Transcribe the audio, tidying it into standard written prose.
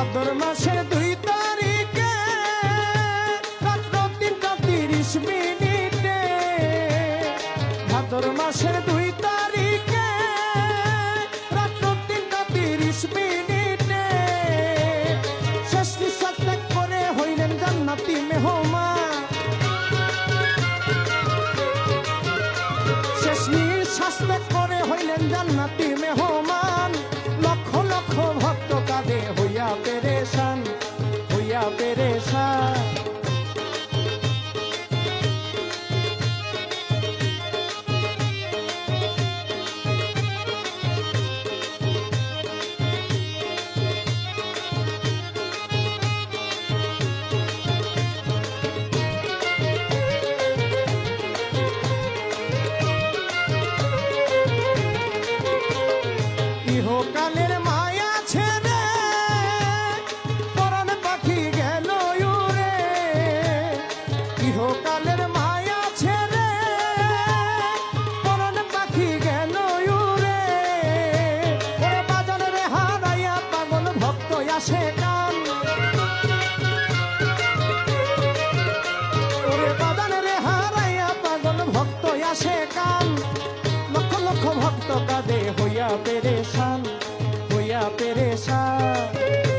ভাদ্র মাসের 2 তারিখে রাত্র 3:30 ভাদ্র মাসের 2 তারিখে রাত্র 3:30 শেষ নিঃশ্বাস ত্যাগ করে হইলেন জান্নাতি মেহমান। শেষ নিঃশ্বাস ত্যাগ করে হইলেন জান্নাতি মেহমান। লক্ষ লক্ষ ভক্ত কাঁদে হইয়া পেরেশান, হইয়া পেরেশান। ইহকালের মায়া ছেড়ে পরাণ পাখি গেল উড়ে। ইহকালের মায়া ছেড়ে পরাণ পাখি গেল উড়ে। ওরে বাজারে হারাইয়া পাগল ভক্ত আসে কান। ওরে বাজারে হারাইয়া পাগল ভক্ত আসে কান। লক্ষ লক্ষ ভক্ত কাঁদে হইয়া পেরেশান, হইয়া পেরেশান।